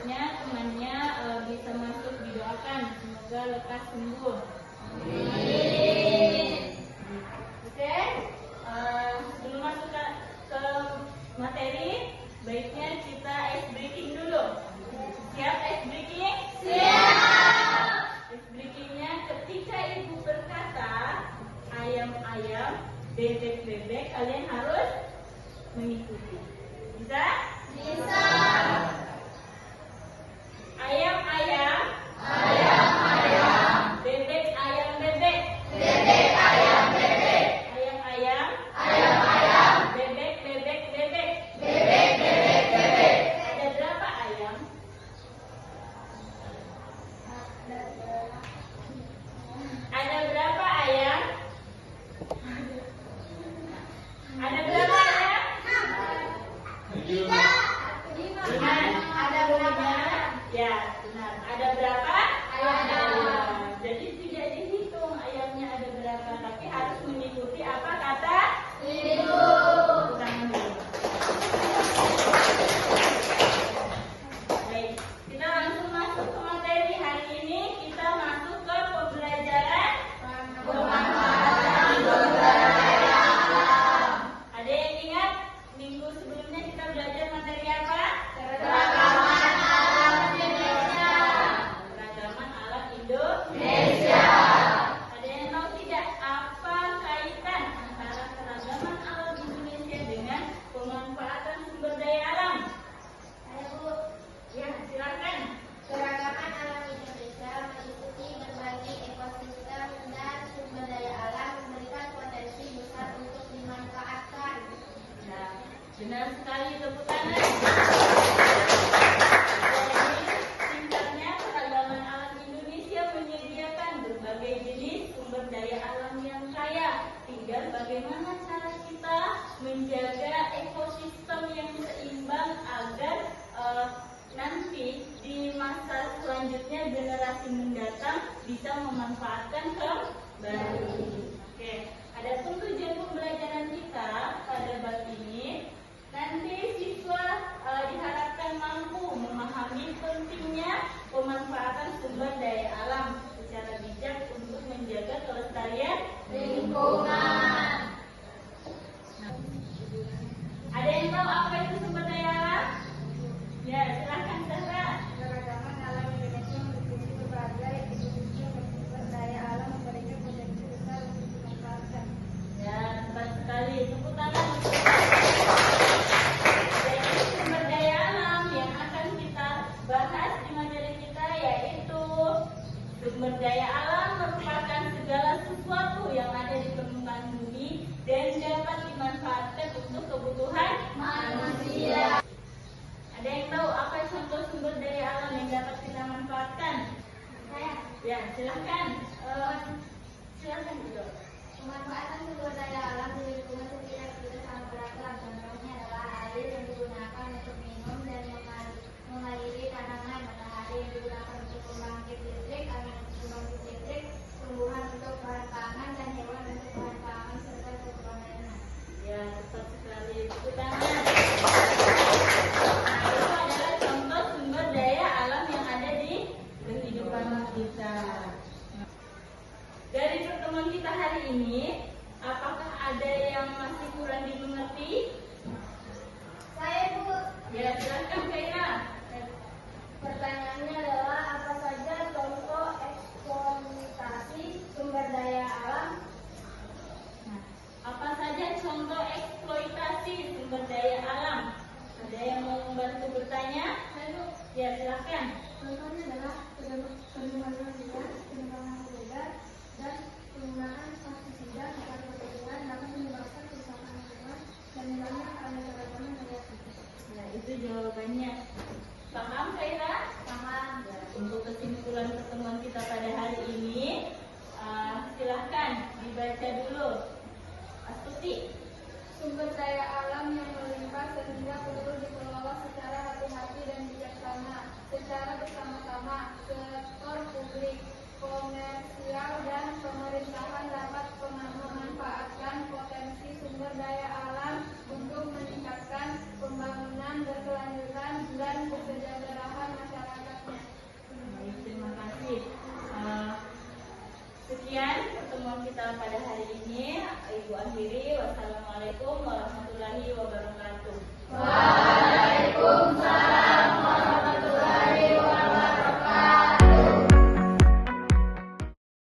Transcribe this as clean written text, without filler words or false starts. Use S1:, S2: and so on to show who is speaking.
S1: selanjutnya temannya bisa masuk didoakan. Semoga lekas sembuh. Oke, sebelum masuk ke materi, baiknya kita ice breaking dulu. Siap ice breaking? Siap. Ice breakingnya ketika ibu berkata ayam-ayam, bebek-bebek, kalian harus mengikuti. Bisa? Bisa. Ayam-ayam, ayam-ayam, bebek ayam bebek, bebek ayam bebek, ayam-ayam, ayam-ayam, bebek-bebek bebek, bebek-bebek bebek. Ada berapa ayam? Ada berapa ayam? Ada berapa ayam? 5. Ada berapa? Ya, benar. Ada berapa? Ayam. Jadi tidak dihitung ayamnya ada berapa, tapi harus mengikuti apa kata ibu. Baik, kita langsung masuk ke materi hari ini. Kita masuk ke pembelajaran pemanfaatan sumber daya alam. Ada yang ingat minggu sebelumnya kita belajar materi apa? Keragaman alam Indonesia. Keragaman alam Indonesia. Ada yang tahu tidak apa kaitan antara keragaman alam Indonesia dengan pemanfaatan sumber daya alam? Ayo Bu. Ya, silakan.
S2: Keragaman alam Indonesia meliputi berbagai ekosistem dan sumber daya alam memberikan potensi besar untuk dimanfaatkan.
S1: Nah, benar sekali, tepuk tangan. Jadi, singkatnya keragaman alam Indonesia menyediakan berbagai jenis sumber daya alam yang kaya. Tinggal bagaimana cara kita menjaga ekosistem yang seimbang agar nanti di masa selanjutnya generasi mendatang bisa memanfaatkan kembali. Oke, adapun tujuan pembelajaran kita pada bab ini, nanti siswa diharapkan mampu memahami pentingnya pemanfaatan sumber daya alam secara bijak untuk menjaga kelestarian lingkungan. Nah, ada yang tahu apa itu sumber daya alam? Ya, silahkan Sarah.
S2: Keragaman alam Indonesia meliputi berbagai ekosistem dan sumber daya alam memberikan potensi besar untuk dimanfaatkan.
S1: Ya, tepat sekali. Tepuk tangan. Jadi sumber daya alam yang akan kita bahas di materi kita yaitu sumber daya alam merupakan segala sesuatu yang ada di permukaan bumi dan dapat dimanfaatkan untuk kebutuhan manusia. Ada yang tahu apa contoh sumber daya alam yang dapat kita manfaatkan?
S2: Saya,
S1: Ya, silahkan. Silahkan dulu.
S2: pemanfaatan sumber daya alam di lingkungan sekitar kita sangat beragam. Contohnya adalah air yang digunakan untuk minum dan mengairi tanaman, matahari yang digunakan untuk pembangkit listrik, angin untuk pembangkit listrik, tumbuhan untuk bahan pangan, dan hewan untuk bahan pangan serta pewarnaan.
S1: Ya, tepat sekali. Tepuk tangan. Nah, itu adalah contoh sumber daya alam yang ada di kehidupan kita. Dari pertemuan kita hari ini, apakah ada yang masih kurang dimengerti?
S2: Saya Bu,
S1: Ya, silakan Kaira.
S2: pertanyaannya adalah apa saja contoh eksploitasi sumber daya alam?
S1: Nah, apa saja contoh eksploitasi sumber daya alam? Ada yang mau membantu bertanya? Ya, silakan.
S2: Contohnya adalah pengembangan liar, pengembangan ilegal, dan penggunaan pestisida pada perkebunan dapat menyebabkan kerusakan lingkungan dan hilangnya keanekaragaman hayati.
S1: Nah, itu jawabannya. Paham, Kaira?
S2: Paham.
S1: Ya, untuk kesimpulan pertemuan kita pada hari ini, silahkan dibaca dulu. Astuti.
S2: Sumber daya alam yang melimpah sehingga perlu dikelola secara hati-hati dan bijaksana, secara bersama-sama, sektor publik, komersial, dan pemerintahan dapat memanfaatkan potensi